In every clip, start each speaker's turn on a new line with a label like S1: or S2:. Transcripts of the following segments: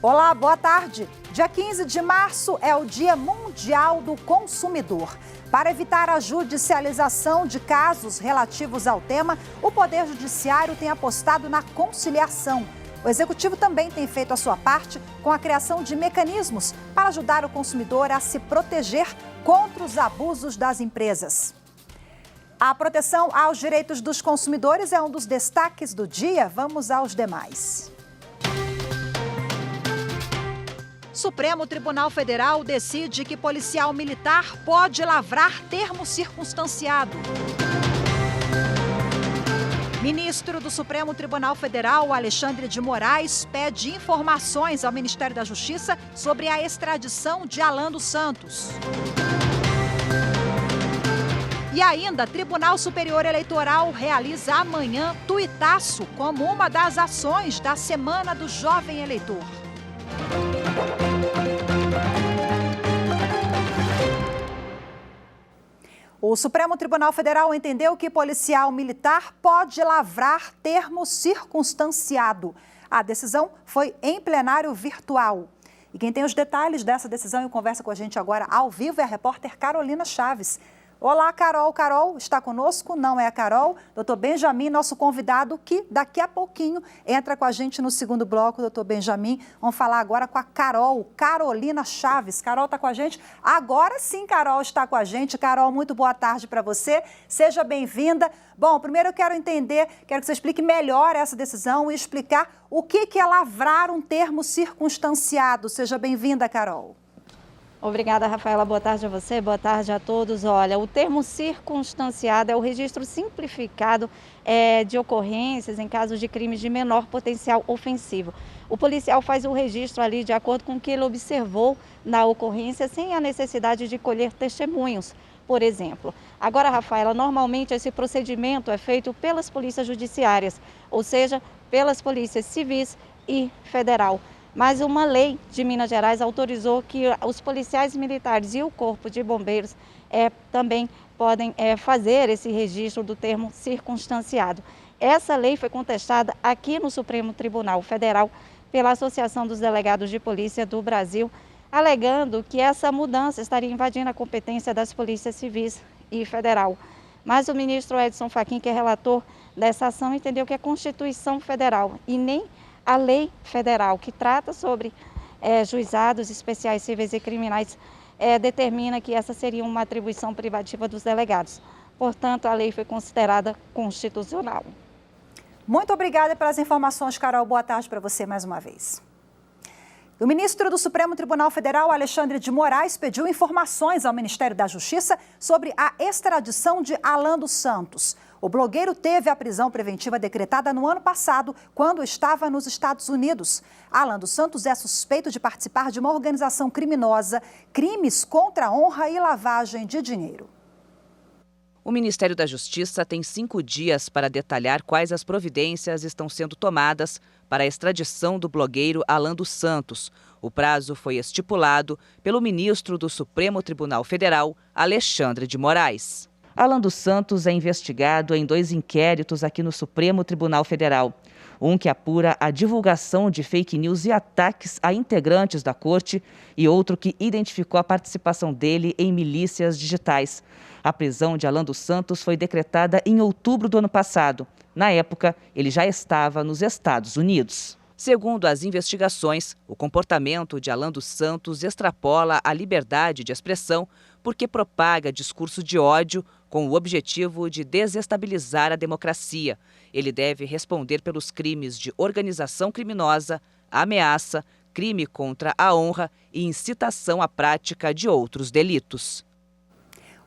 S1: Olá, boa tarde. Dia 15 de março é o Dia Mundial do Consumidor. Para evitar a judicialização de casos relativos ao tema, o Poder Judiciário tem apostado na conciliação. O Executivo também tem feito a sua parte com a criação de mecanismos para ajudar o consumidor a se proteger contra os abusos das empresas. A proteção aos direitos dos consumidores é um dos destaques do dia. Vamos aos demais. Supremo Tribunal Federal decide que policial militar pode lavrar termo circunstanciado. Ministro do Supremo Tribunal Federal, Alexandre de Moraes, pede informações ao Ministério da Justiça sobre a extradição de Alan dos Santos. E ainda, Tribunal Superior Eleitoral realiza amanhã tuitaço como uma das ações da Semana do Jovem Eleitor. O Supremo Tribunal Federal entendeu que policial militar pode lavrar termo circunstanciado. A decisão foi em plenário virtual. E quem tem os detalhes dessa decisão e conversa com a gente agora ao vivo é a repórter Carolina Chaves. Olá, Carol. Carol está conosco? Não é a Carol. Doutor Benjamin, nosso convidado, que daqui a pouquinho entra com a gente no segundo bloco. Doutor Benjamin, vamos falar agora com a Carol, Carolina Chaves. Carol está com a gente? Agora sim, Carol está com a gente. Carol, muito boa tarde para você. Seja bem-vinda. Bom, primeiro eu quero que você explique melhor essa decisão e explicar o que é lavrar um termo circunstanciado. Seja bem-vinda, Carol.
S2: Obrigada, Rafaela. Boa tarde a você, boa tarde a todos. Olha, o termo circunstanciado é o registro simplificado de ocorrências em casos de crimes de menor potencial ofensivo. O policial faz o registro ali de acordo com o que ele observou na ocorrência, sem a necessidade de colher testemunhos, por exemplo. Agora, Rafaela, normalmente esse procedimento é feito pelas polícias judiciárias, ou seja, pelas polícias civis e federal. Mas uma lei de Minas Gerais autorizou que os policiais militares e o Corpo de Bombeiros também podem fazer esse registro do termo circunstanciado. Essa lei foi contestada aqui no Supremo Tribunal Federal pela Associação dos Delegados de Polícia do Brasil, alegando que essa mudança estaria invadindo a competência das polícias civis e federal. Mas o ministro Edson Fachin, que é relator dessa ação, entendeu que a Constituição Federal e nem a lei federal que trata sobre juizados especiais civis e criminais determina que essa seria uma atribuição privativa dos delegados. Portanto, a lei foi considerada constitucional.
S1: Muito obrigada pelas informações, Carol. Boa tarde para você mais uma vez. O ministro do Supremo Tribunal Federal, Alexandre de Moraes, pediu informações ao Ministério da Justiça sobre a extradição de Alan dos Santos. O blogueiro teve a prisão preventiva decretada no ano passado, quando estava nos Estados Unidos. Alan dos Santos é suspeito de participar de uma organização criminosa, crimes contra a honra e lavagem de dinheiro.
S3: O Ministério da Justiça tem 5 dias para detalhar quais as providências estão sendo tomadas para a extradição do blogueiro Alan dos Santos. O prazo foi estipulado pelo ministro do Supremo Tribunal Federal, Alexandre de Moraes. Alan dos Santos é investigado em 2 inquéritos aqui no Supremo Tribunal Federal. Um que apura a divulgação de fake news e ataques a integrantes da corte e outro que identificou a participação dele em milícias digitais. A prisão de Alan dos Santos foi decretada em outubro do ano passado. Na época, ele já estava nos Estados Unidos. Segundo as investigações, o comportamento de Alan dos Santos extrapola a liberdade de expressão porque propaga discurso de ódio com o objetivo de desestabilizar a democracia. Ele deve responder pelos crimes de organização criminosa, ameaça, crime contra a honra e incitação à prática de outros delitos.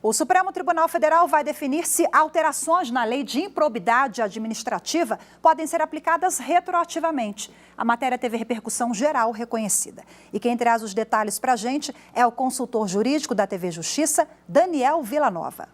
S1: O Supremo Tribunal Federal vai definir se alterações na lei de improbidade administrativa podem ser aplicadas retroativamente. A matéria teve repercussão geral reconhecida. E quem traz os detalhes para a gente é o consultor jurídico da TV Justiça, Daniel Villanova.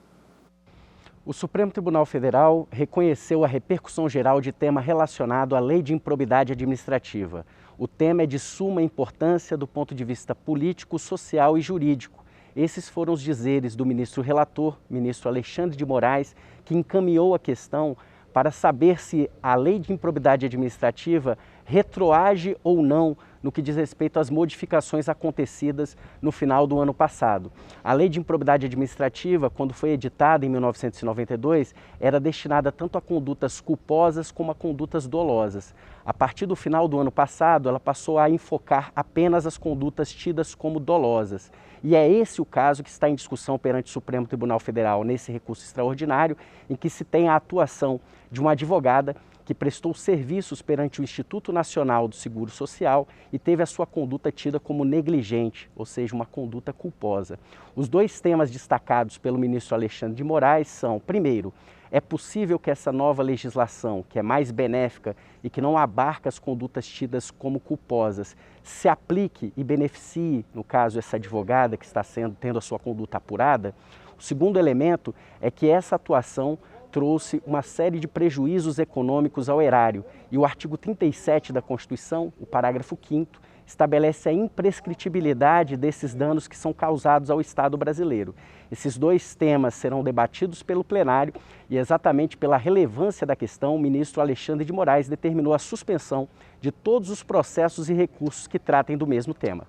S4: O Supremo Tribunal Federal reconheceu a repercussão geral de tema relacionado à lei de improbidade administrativa. O tema é de suma importância do ponto de vista político, social e jurídico. Esses foram os dizeres do ministro relator, ministro Alexandre de Moraes, que encaminhou a questão para saber se a lei de improbidade administrativa retroage ou não no que diz respeito às modificações acontecidas no final do ano passado. A Lei de Improbidade Administrativa, quando foi editada em 1992, era destinada tanto a condutas culposas como a condutas dolosas. A partir do final do ano passado, ela passou a enfocar apenas as condutas tidas como dolosas. E é esse o caso que está em discussão perante o Supremo Tribunal Federal nesse recurso extraordinário, em que se tem a atuação de uma advogada que prestou serviços perante o Instituto Nacional do Seguro Social e teve a sua conduta tida como negligente, ou seja, uma conduta culposa. Os dois temas destacados pelo ministro Alexandre de Moraes são, primeiro, é possível que essa nova legislação, que é mais benéfica e que não abarca as condutas tidas como culposas, se aplique e beneficie, no caso, essa advogada que está tendo a sua conduta apurada? O segundo elemento é que essa atuação trouxe uma série de prejuízos econômicos ao erário e o artigo 37 da Constituição, o parágrafo 5º, estabelece a imprescritibilidade desses danos que são causados ao Estado brasileiro. Esses dois temas serão debatidos pelo plenário e, exatamente pela relevância da questão, o ministro Alexandre de Moraes determinou a suspensão de todos os processos e recursos que tratem do mesmo tema.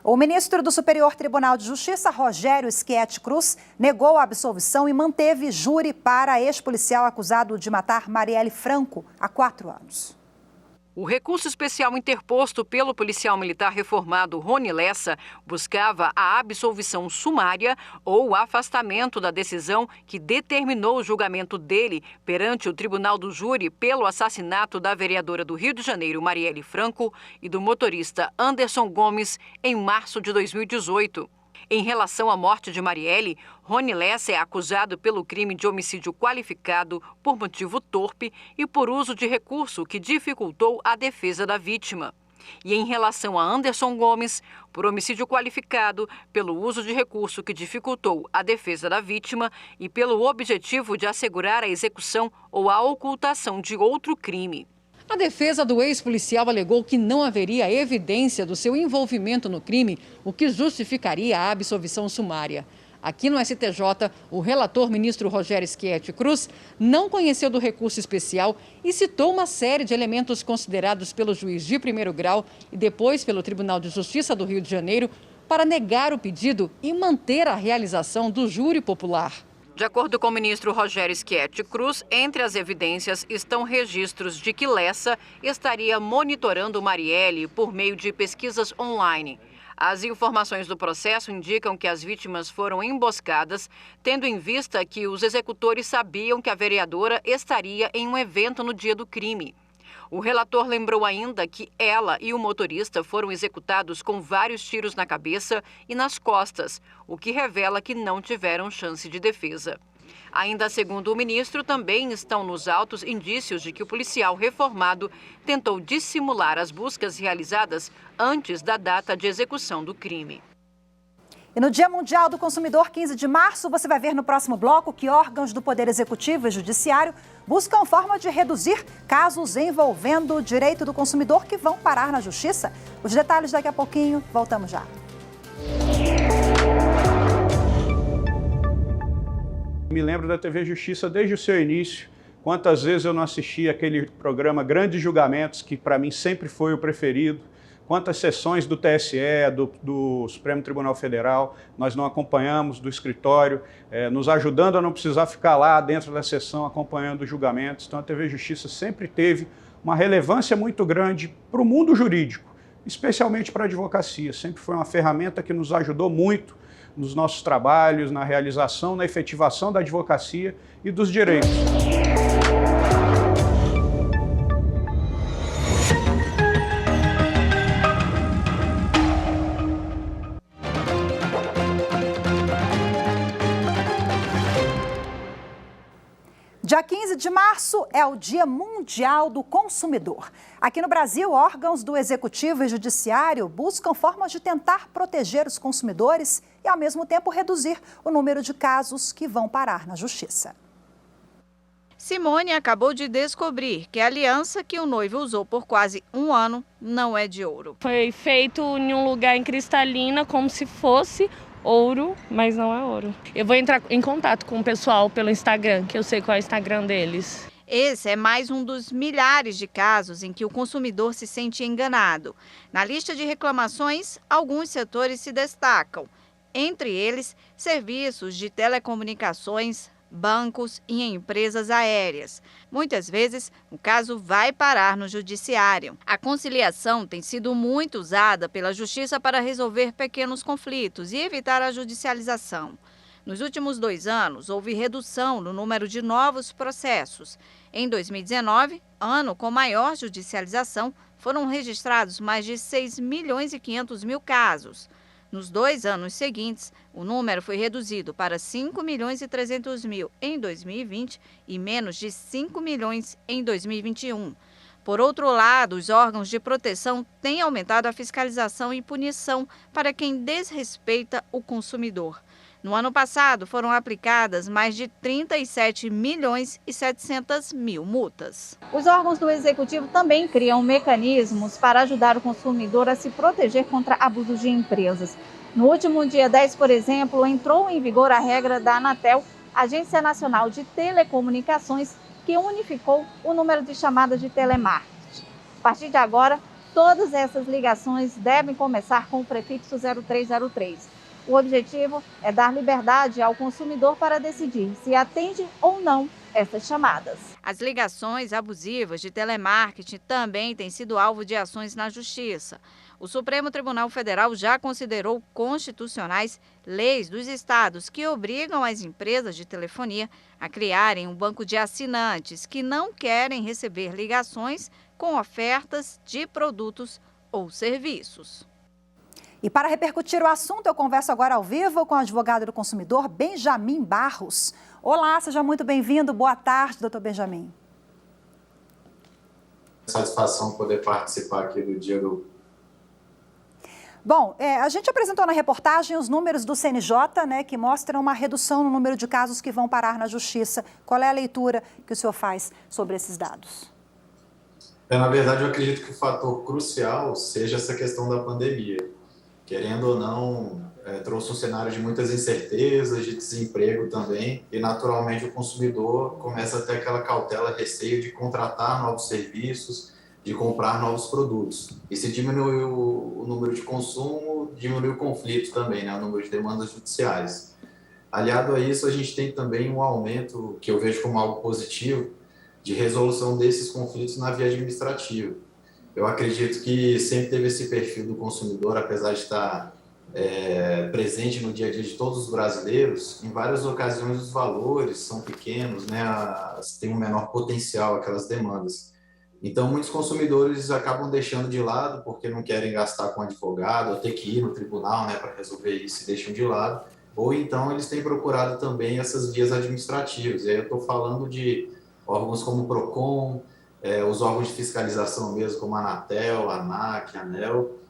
S1: O ministro do Superior Tribunal de Justiça, Rogério Schietti Cruz, negou a absolvição e manteve júri para ex-policial acusado de matar Marielle Franco há 4 anos.
S5: O recurso especial interposto pelo policial militar reformado Rony Lessa buscava a absolvição sumária ou o afastamento da decisão que determinou o julgamento dele perante o Tribunal do Júri pelo assassinato da vereadora do Rio de Janeiro, Marielle Franco, e do motorista Anderson Gomes em março de 2018. Em relação à morte de Marielle, Rony Lessa é acusado pelo crime de homicídio qualificado por motivo torpe e por uso de recurso que dificultou a defesa da vítima. E em relação a Anderson Gomes, por homicídio qualificado, pelo uso de recurso que dificultou a defesa da vítima e pelo objetivo de assegurar a execução ou a ocultação de outro crime.
S6: A defesa do ex-policial alegou que não haveria evidência do seu envolvimento no crime, o que justificaria a absolvição sumária. Aqui no STJ, o relator ministro Rogério Schietti Cruz não conheceu do recurso especial e citou uma série de elementos considerados pelo juiz de primeiro grau e depois pelo Tribunal de Justiça do Rio de Janeiro para negar o pedido e manter a realização do júri popular.
S5: De acordo com o ministro Rogério Schietti Cruz, entre as evidências estão registros de que Lessa estaria monitorando Marielle por meio de pesquisas online. As informações do processo indicam que as vítimas foram emboscadas, tendo em vista que os executores sabiam que a vereadora estaria em um evento no dia do crime. O relator lembrou ainda que ela e o motorista foram executados com vários tiros na cabeça e nas costas, o que revela que não tiveram chance de defesa. Ainda segundo o ministro, também estão nos autos indícios de que o policial reformado tentou dissimular as buscas realizadas antes da data de execução do crime.
S1: E no Dia Mundial do Consumidor, 15 de março, você vai ver no próximo bloco que órgãos do Poder Executivo e Judiciário buscam forma de reduzir casos envolvendo o direito do consumidor que vão parar na Justiça. Os detalhes daqui a pouquinho, voltamos já.
S7: Me lembro da TV Justiça desde o seu início. Quantas vezes eu não assisti aquele programa Grandes Julgamentos, que para mim sempre foi o preferido. Quantas sessões do TSE, do Supremo Tribunal Federal, nós não acompanhamos do escritório, nos ajudando a não precisar ficar lá dentro da sessão acompanhando os julgamentos. Então a TV Justiça sempre teve uma relevância muito grande para o mundo jurídico, especialmente para a advocacia. Sempre foi uma ferramenta que nos ajudou muito nos nossos trabalhos, na realização, na efetivação da advocacia e dos direitos.
S1: Dia 15 de março é o Dia Mundial do Consumidor. Aqui no Brasil, órgãos do Executivo e Judiciário buscam formas de tentar proteger os consumidores e, ao mesmo tempo, reduzir o número de casos que vão parar na Justiça.
S2: Simone acabou de descobrir que a aliança que o noivo usou por quase um ano não é de ouro.
S8: Foi feito em um lugar em cristalina, como se fosse ouro, mas não é ouro. Eu vou entrar em contato com o pessoal pelo Instagram, que eu sei qual é o Instagram deles.
S2: Esse é mais um dos milhares de casos em que o consumidor se sente enganado. Na lista de reclamações, alguns setores se destacam. Entre eles, serviços de telecomunicações, bancos e empresas aéreas. Muitas vezes, o caso vai parar no judiciário. A conciliação tem sido muito usada pela Justiça para resolver pequenos conflitos e evitar a judicialização. Nos últimos 2 anos, houve redução no número de novos processos. Em 2019, ano com maior judicialização, foram registrados mais de 6.500.000 casos. Nos 2 anos seguintes, o número foi reduzido para 5.300.000 em 2020 e menos de 5 milhões em 2021. Por outro lado, os órgãos de proteção têm aumentado a fiscalização e punição para quem desrespeita o consumidor. No ano passado, foram aplicadas mais de 37.700.000 multas. Os órgãos do Executivo também criam mecanismos para ajudar o consumidor a se proteger contra abusos de empresas. No último dia 10, por exemplo, entrou em vigor a regra da Anatel, Agência Nacional de Telecomunicações, que unificou o número de chamadas de telemarketing. A partir de agora, todas essas ligações devem começar com o prefixo 0303. O objetivo é dar liberdade ao consumidor para decidir se atende ou não essas chamadas. As ligações abusivas de telemarketing também têm sido alvo de ações na Justiça. O Supremo Tribunal Federal já considerou constitucionais leis dos estados que obrigam as empresas de telefonia a criarem um banco de assinantes que não querem receber ligações com ofertas de produtos ou serviços.
S1: E para repercutir o assunto, eu converso agora ao vivo com o advogado do consumidor, Benjamin Barros. Olá, seja muito bem-vindo. Boa tarde, doutor Benjamin.
S9: Satisfação poder participar aqui do dia do...
S1: Bom, a gente apresentou na reportagem os números do CNJ, né, que mostram uma redução no número de casos que vão parar na Justiça. Qual é a leitura que o senhor faz sobre esses dados?
S9: Na verdade, eu acredito que o fator crucial seja essa questão da pandemia. Querendo ou não, trouxe um cenário de muitas incertezas, de desemprego também, e naturalmente o consumidor começa a ter aquela cautela, receio de contratar novos serviços, de comprar novos produtos. E se diminuiu o número de consumo, diminuiu o conflito também, né, o número de demandas judiciais. Aliado a isso, a gente tem também um aumento, que eu vejo como algo positivo, de resolução desses conflitos na via administrativa. Eu acredito que sempre teve esse perfil do consumidor, apesar de estar presente no dia a dia de todos os brasileiros. Em várias ocasiões os valores são pequenos, né? Tem um menor potencial aquelas demandas. Então muitos consumidores acabam deixando de lado porque não querem gastar com advogado, ou ter que ir no tribunal, né, para resolver isso, e deixam de lado. Ou então eles têm procurado também essas vias administrativas. E aí eu estou falando de órgãos como o PROCON, os órgãos de fiscalização mesmo, como a Anatel, a ANAC, a ANEEL,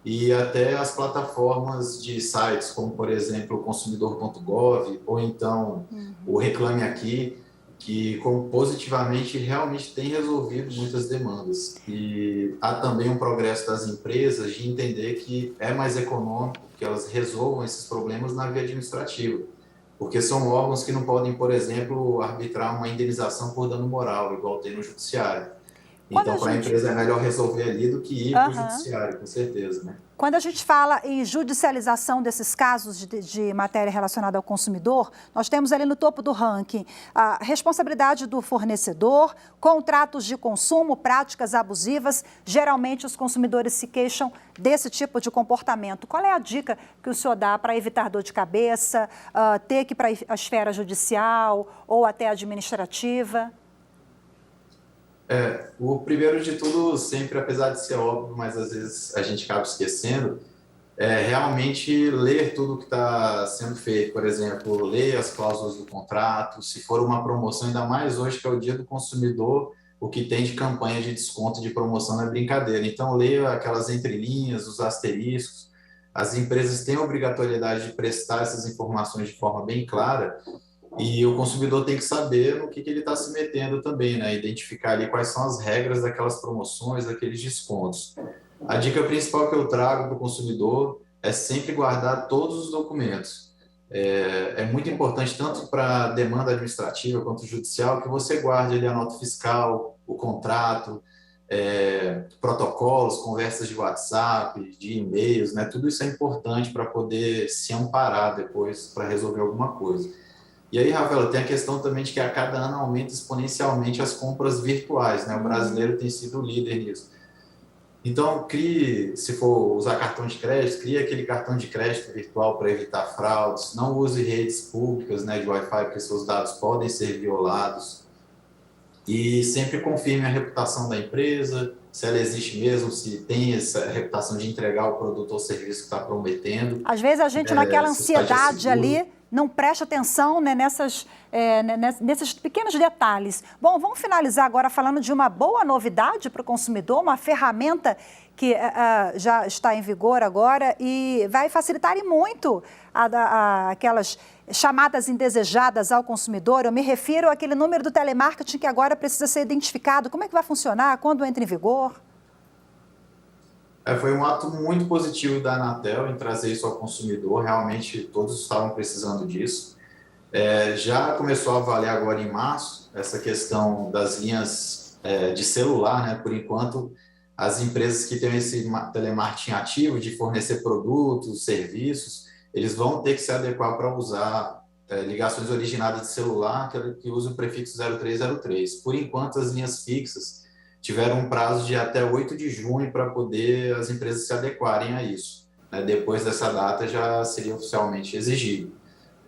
S9: e até as plataformas de sites, como, por exemplo, o consumidor.gov, ou então o Reclame Aqui, que positivamente realmente tem resolvido muitas demandas. E há também um progresso das empresas de entender que é mais econômico que elas resolvam esses problemas na via administrativa, porque são órgãos que não podem, por exemplo, arbitrar uma indenização por dano moral, igual tem no judiciário. Então, para a empresa é melhor resolver ali do que ir para o judiciário, com certeza, né?
S1: Quando a gente fala em judicialização desses casos de matéria relacionada ao consumidor, nós temos ali no topo do ranking a responsabilidade do fornecedor, contratos de consumo, práticas abusivas. Geralmente os consumidores se queixam desse tipo de comportamento. Qual é a dica que o senhor dá para evitar dor de cabeça, ter que ir para a esfera judicial ou até administrativa?
S9: O primeiro de tudo, sempre, apesar de ser óbvio, mas às vezes a gente acaba esquecendo, é realmente ler tudo que está sendo feito. Por exemplo, ler as cláusulas do contrato, se for uma promoção, ainda mais hoje que é o dia do consumidor, o que tem de campanha de desconto de promoção não é brincadeira. Então, ler aquelas entrelinhas, os asteriscos. As empresas têm a obrigatoriedade de prestar essas informações de forma bem clara, e o consumidor tem que saber no que ele está se metendo também, né? Identificar ali quais são as regras daquelas promoções, daqueles descontos. A dica principal que eu trago para o consumidor é sempre guardar todos os documentos. É muito importante, tanto para a demanda administrativa quanto judicial, que você guarde ali a nota fiscal, o contrato, protocolos, conversas de WhatsApp, de e-mails, né? Tudo isso é importante para poder se amparar depois para resolver alguma coisa. E aí, Rafaela, tem a questão também de que a cada ano aumenta exponencialmente as compras virtuais, né? O brasileiro tem sido o líder nisso. Então, se for usar cartão de crédito, crie aquele cartão de crédito virtual para evitar fraudes, não use redes públicas, né, de Wi-Fi, porque seus dados podem ser violados. E sempre confirme a reputação da empresa, se ela existe mesmo, se tem essa reputação de entregar o produto ou serviço que está prometendo.
S1: Às vezes a gente, naquela ansiedade ali, não presta atenção, né, nesses pequenos detalhes. Bom, vamos finalizar agora falando de uma boa novidade para o consumidor, uma ferramenta que já está em vigor agora e vai facilitar e muito aquelas chamadas indesejadas ao consumidor. Eu me refiro àquele número do telemarketing que agora precisa ser identificado. Como é que vai funcionar? Quando entra em vigor?
S9: Foi um ato muito positivo da Anatel em trazer isso ao consumidor, realmente todos estavam precisando disso. Já começou a valer agora em março essa questão das linhas de celular, né? Por enquanto, as empresas que têm esse telemarketing ativo de fornecer produtos, serviços, eles vão ter que se adequar para usar ligações originadas de celular que usam o prefixo 0303. Por enquanto, as linhas fixas tiveram um prazo de até 8 de junho para poder as empresas se adequarem a isso. Depois dessa data já seria oficialmente exigido.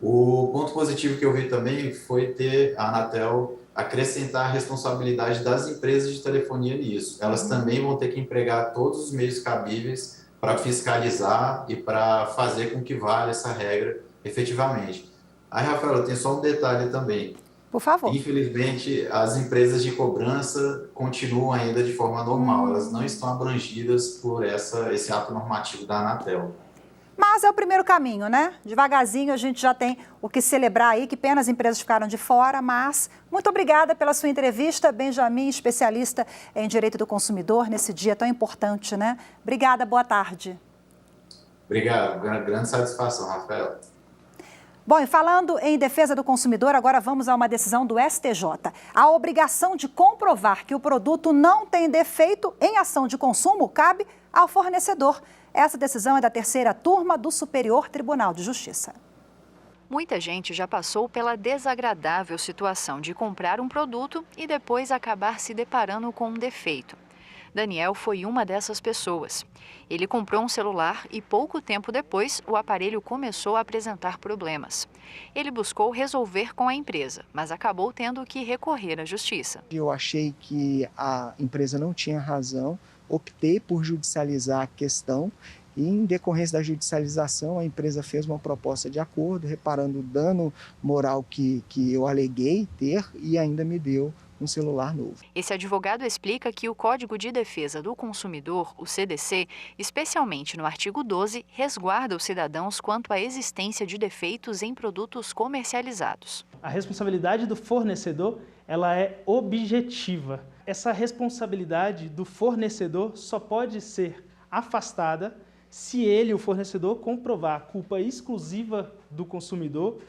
S9: O ponto positivo que eu vi também foi ter a Anatel acrescentar a responsabilidade das empresas de telefonia nisso. Elas também vão ter que empregar todos os meios cabíveis para fiscalizar e para fazer com que valha essa regra efetivamente. Aí, Rafael, tem só um detalhe também.
S1: Por favor.
S9: Infelizmente, as empresas de cobrança continuam ainda de forma normal, elas não estão abrangidas por esse ato normativo da Anatel.
S1: Mas é o primeiro caminho, né? Devagarzinho a gente já tem o que celebrar aí, que pena as empresas ficaram de fora, mas muito obrigada pela sua entrevista, Benjamin, especialista em Direito do Consumidor, nesse dia tão importante, né? Obrigada, boa tarde.
S9: Obrigado, grande satisfação, Rafael.
S1: Bom, e falando em defesa do consumidor, agora vamos a uma decisão do STJ. A obrigação de comprovar que o produto não tem defeito em ação de consumo cabe ao fornecedor. Essa decisão é da terceira turma do Superior Tribunal de Justiça.
S10: Muita gente já passou pela desagradável situação de comprar um produto e depois acabar se deparando com um defeito. Daniel foi uma dessas pessoas. Ele comprou um celular e pouco tempo depois o aparelho começou a apresentar problemas. Ele buscou resolver com a empresa, mas acabou tendo que recorrer à justiça.
S11: Eu achei que a empresa não tinha razão, optei por judicializar a questão e, em decorrência da judicialização, a empresa fez uma proposta de acordo, reparando o dano moral que eu aleguei ter e ainda me deu um celular novo.
S10: Esse advogado explica que o Código de Defesa do Consumidor, o CDC, especialmente no artigo 12, resguarda os cidadãos quanto à existência de defeitos em produtos comercializados.
S12: A responsabilidade do fornecedor, ela é objetiva. Essa responsabilidade do fornecedor só pode ser afastada se ele, o fornecedor, comprovar culpa exclusiva do consumidor,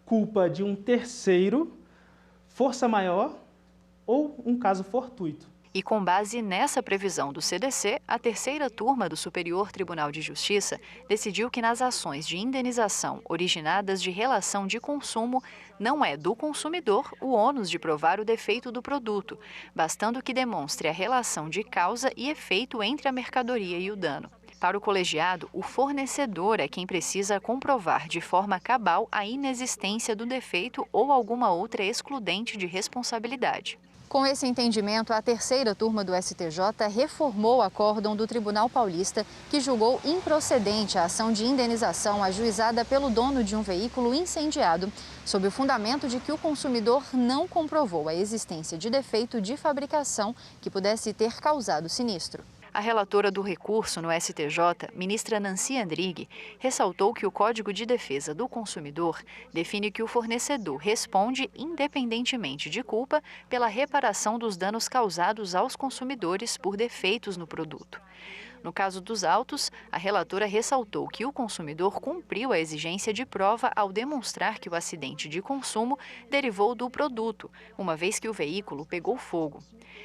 S12: culpa de um terceiro, força maior ou um caso fortuito.
S10: E com base nessa previsão do CDC, a terceira turma do Superior Tribunal de Justiça decidiu que nas ações de indenização originadas de relação de consumo, não é do consumidor o ônus de provar o defeito do produto, bastando que demonstre a relação de causa e efeito entre a mercadoria e o dano. Para o colegiado, o fornecedor é quem precisa comprovar de forma cabal a inexistência do defeito ou alguma outra excludente de responsabilidade. Com esse entendimento, a terceira turma do STJ reformou o acórdão do Tribunal Paulista, que julgou improcedente a ação de indenização ajuizada pelo dono de um veículo incendiado, sob o fundamento de que o consumidor não comprovou a existência de defeito de fabricação que pudesse ter causado o sinistro. A relatora do recurso no STJ, ministra Nancy Andrighi, ressaltou que o Código de Defesa do Consumidor define que o fornecedor responde, independentemente de culpa, pela reparação dos danos causados aos consumidores por defeitos no produto. No caso dos autos, a relatora ressaltou que o consumidor cumpriu a exigência de prova ao demonstrar que o acidente de consumo derivou do produto, uma vez que o veículo pegou fogo.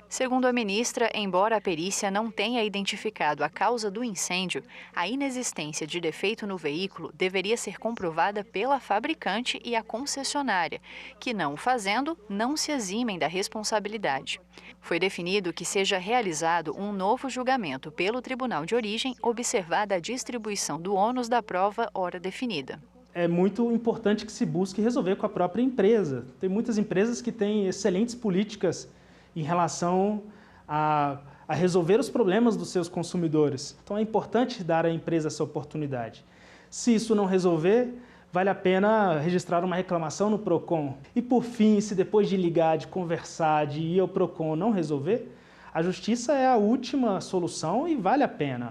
S10: Segundo a ministra, embora a perícia não tenha identificado a causa do incêndio, a inexistência de defeito no veículo deveria ser comprovada pela fabricante e a concessionária, que não o fazendo, não se eximem da responsabilidade. Foi definido que seja realizado um novo julgamento pelo Tribunal de Origem, observada a distribuição do ônus da prova hora definida.
S12: É muito importante que se busque resolver com a própria empresa. Tem muitas empresas que têm excelentes políticas em relação a resolver os problemas dos seus consumidores. Então é importante dar à empresa essa oportunidade. Se isso não resolver, vale a pena registrar uma reclamação no PROCON. E por fim, se depois de ligar, de conversar, de ir ao PROCON não resolver, a justiça é a última solução e vale a pena.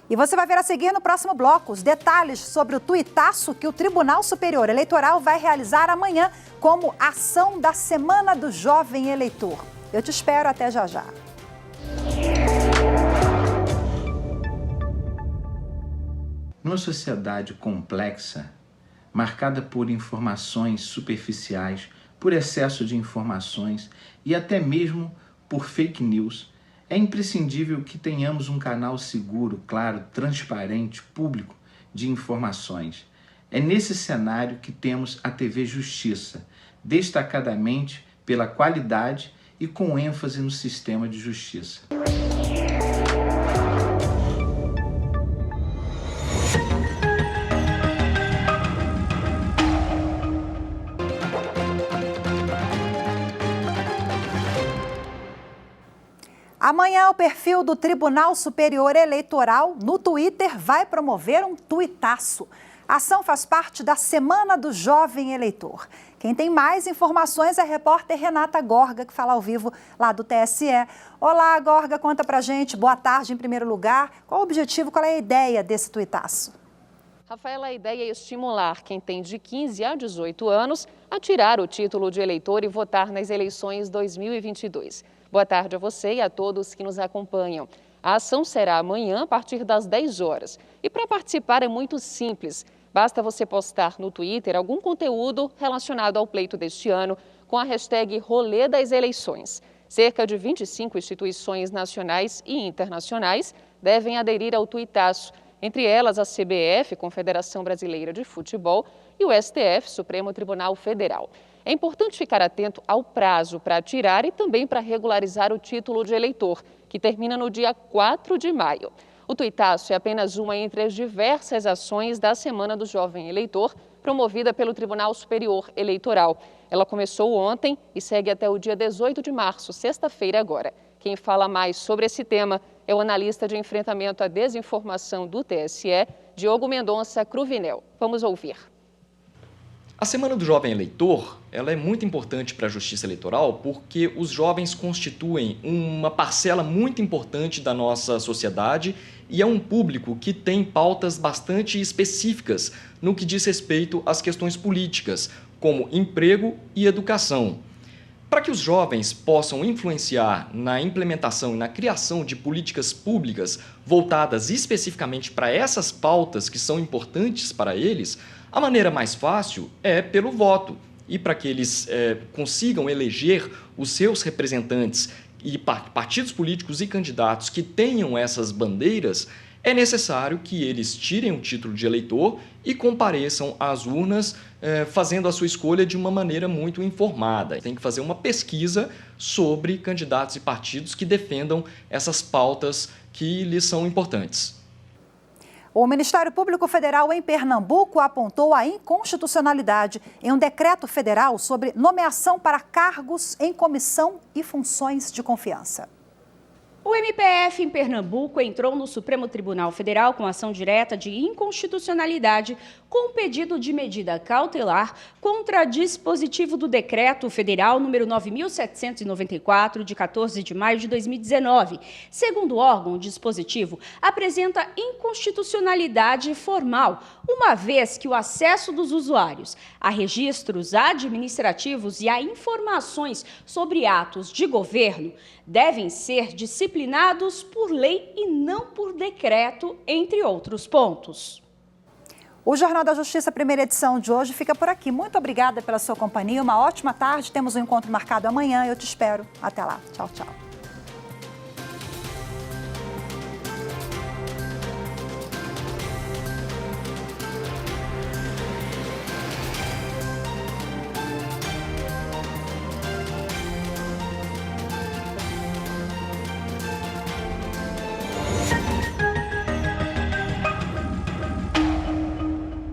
S1: E você vai ver a seguir no próximo bloco os detalhes sobre o tuitaço que o Tribunal Superior Eleitoral vai realizar amanhã como ação da Semana do Jovem Eleitor. Eu te espero até já já.
S13: Numa sociedade complexa, marcada por informações superficiais, por excesso de informações e até mesmo por fake news, é imprescindível que tenhamos um canal seguro, claro, transparente, público de informações. É nesse cenário que temos a TV Justiça, destacadamente pela qualidade e com ênfase no sistema de justiça.
S1: Amanhã, o perfil do Tribunal Superior Eleitoral no Twitter vai promover um tuitaço. A ação faz parte da Semana do Jovem Eleitor. Quem tem mais informações é a repórter Renata Gorga, que fala ao vivo lá do TSE. Olá, Gorga, conta pra gente. Boa tarde, em primeiro lugar. Qual o objetivo, qual é a ideia desse tuitaço?
S14: Rafaela, a ideia é estimular quem tem de 15 a 18 anos a tirar o título de eleitor e votar nas eleições 2022. Boa tarde a você e a todos que nos acompanham. A ação será amanhã a partir das 10 horas. E para participar é muito simples. Basta você postar no Twitter algum conteúdo relacionado ao pleito deste ano com a hashtag Rolê das Eleições. Cerca de 25 instituições nacionais e internacionais devem aderir ao tuitaço. Entre elas a CBF, Confederação Brasileira de Futebol, e o STF, Supremo Tribunal Federal. É importante ficar atento ao prazo para tirar e também para regularizar o título de eleitor, que termina no dia 4 de maio. O tuitaço é apenas uma entre as diversas ações da Semana do Jovem Eleitor, promovida pelo Tribunal Superior Eleitoral. Ela começou ontem e segue até o dia 18 de março, sexta-feira agora. Quem fala mais sobre esse tema é o analista de enfrentamento à desinformação do TSE, Diogo Mendonça Cruvinel. Vamos ouvir.
S15: A Semana do Jovem Eleitor, ela é muito importante para a Justiça Eleitoral porque os jovens constituem uma parcela muito importante da nossa sociedade e é um público que tem pautas bastante específicas no que diz respeito às questões políticas, como emprego e educação. Para que os jovens possam influenciar na implementação e na criação de políticas públicas voltadas especificamente para essas pautas que são importantes para eles, a maneira mais fácil é pelo voto. E para que eles consigam eleger os seus representantes e partidos políticos e candidatos que tenham essas bandeiras, é necessário que eles tirem o título de eleitor e compareçam às urnas fazendo a sua escolha de uma maneira muito informada. Tem que fazer uma pesquisa sobre candidatos e partidos que defendam essas pautas que lhes são importantes.
S1: O Ministério Público Federal em Pernambuco apontou a inconstitucionalidade em um decreto federal sobre nomeação para cargos em comissão e funções de confiança.
S16: O MPF em Pernambuco entrou no Supremo Tribunal Federal com ação direta de inconstitucionalidade com pedido de medida cautelar contra dispositivo do Decreto Federal número 9.794, de 14 de maio de 2019. Segundo o órgão, o dispositivo apresenta inconstitucionalidade formal, uma vez que o acesso dos usuários a registros administrativos e a informações sobre atos de governo devem ser disciplinados disciplinados por lei e não por decreto, entre outros pontos.
S1: O Jornal da Justiça, primeira edição de hoje, fica por aqui. Muito obrigada pela sua companhia, uma ótima tarde. Temos um encontro marcado amanhã. Eu te espero. Até lá. Tchau, tchau.